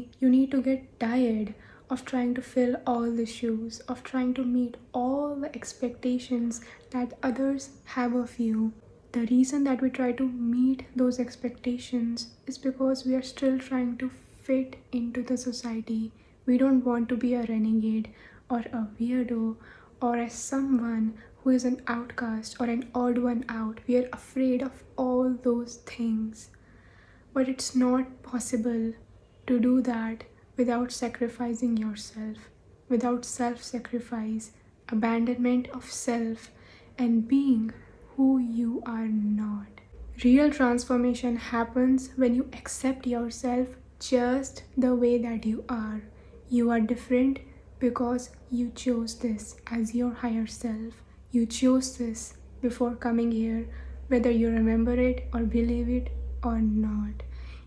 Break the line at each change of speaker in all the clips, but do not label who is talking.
Eventually, you need to get tired of trying to fill all the shoes, of trying to meet all the expectations that others have of you. The reason that we try to meet those expectations is because we are still trying to fit into the society. We don't want to be a renegade or a weirdo or as someone who is an outcast or an odd one out. We are afraid of all those things. But it's not possible to do that without sacrificing yourself, without self sacrifice, abandonment of self, and being who you are not. Real transformation happens when you accept yourself just the way that you are. You are different because you chose this as your higher self. You chose this before coming here, whether you remember it or believe it or not.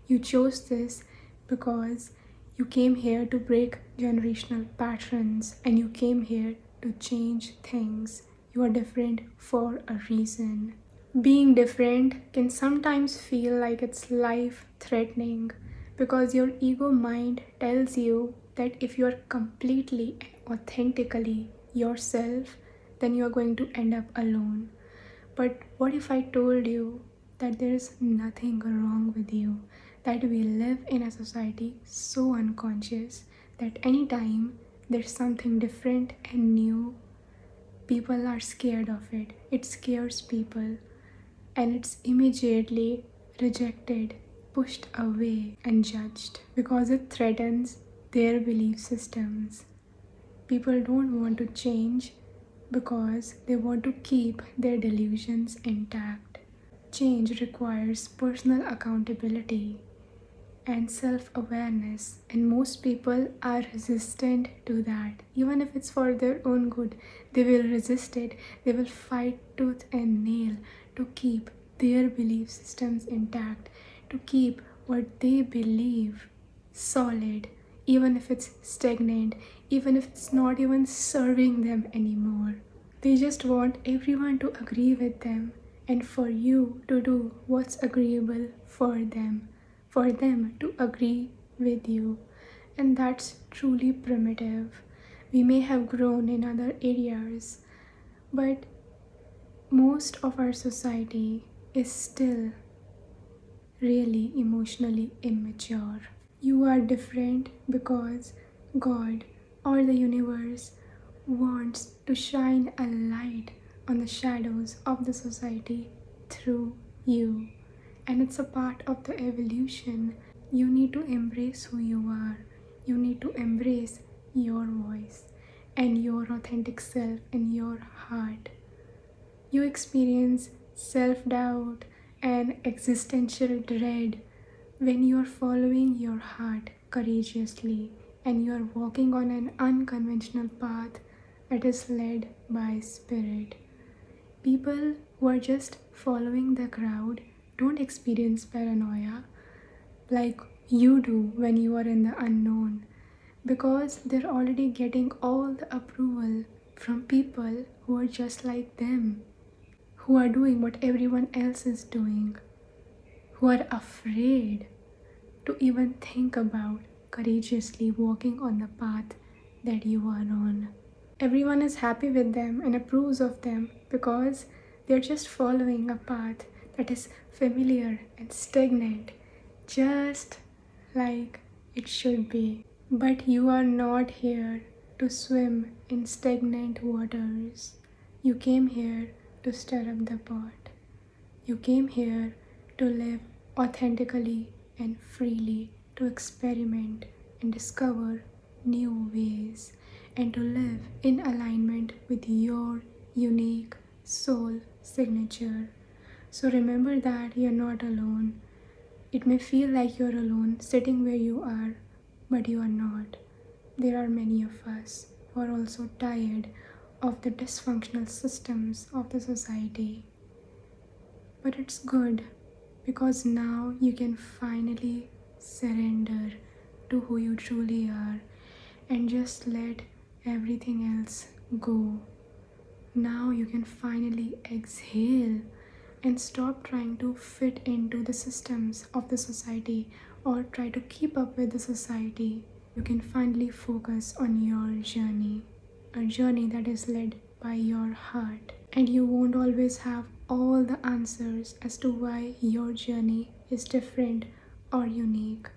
You chose this because you came here to break generational patterns and you came here to change things. You are different for a reason. Being different can sometimes feel like it's life threatening because your ego mind tells you that if you are completely and authentically yourself, then you are going to end up alone. But what if I told you that there is nothing wrong with you? That we live in a society so unconscious that anytime there's something different and new, people are scared of it. It scares people and it's immediately rejected, pushed away, and judged because it threatens their belief systems. People don't want to change because they want to keep their delusions intact. Change requires personal accountability and self awareness, and most people are resistant to that. Even if it's for their own good, they will resist it, they will fight tooth and nail to keep their belief systems intact, to keep what they believe solid, even if it's stagnant, even if it's not even serving them anymore. They just want everyone to agree with them and for you to do what's agreeable for them to agree with you. And that's truly primitive. We may have grown in other areas, but most of our society is still really emotionally immature. You are different because God or the universe wants to shine a light on the shadows of the society through you. And it's a part of the evolution. You need to embrace who you are. You need to embrace your voice and your authentic self and your heart. You experience self doubt and existential dread when you are following your heart courageously and you are walking on an unconventional path that is led by spirit. People who are just following the crowd don't experience paranoia like you do when you are in the unknown because they're already getting all the approval from people who are just like them, who are doing what everyone else is doing, who are afraid to even think about courageously walking on the path that you are on. Everyone is happy with them and approves of them because they're just following a path that is familiar and stagnant, just like it should be. But you are not here to swim in stagnant waters. You came here to stir up the pot. You came here to live authentically and freely, to experiment and discover new ways, and to live in alignment with your unique soul signature. So remember that you're not alone. It may feel like you're alone sitting where you are, but you are not. There are many of us who are also tired of the dysfunctional systems of the society. But it's good because now you can finally surrender to who you truly are and just let everything else go. Now you can finally exhale and stop trying to fit into the systems of the society or try to keep up with the society. You can finally focus on your journey, a journey that is led by your heart. And you won't always have all the answers as to why your journey is different or unique,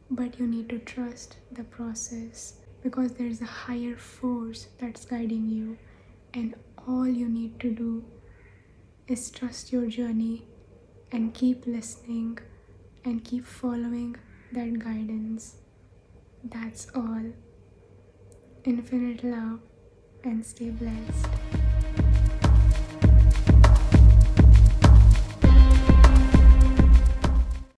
but you need to trust the process because there's a higher force that's guiding you, and all you need to do is trust your journey and keep listening and keep following that guidance. That's all. Infinite love and stay blessed.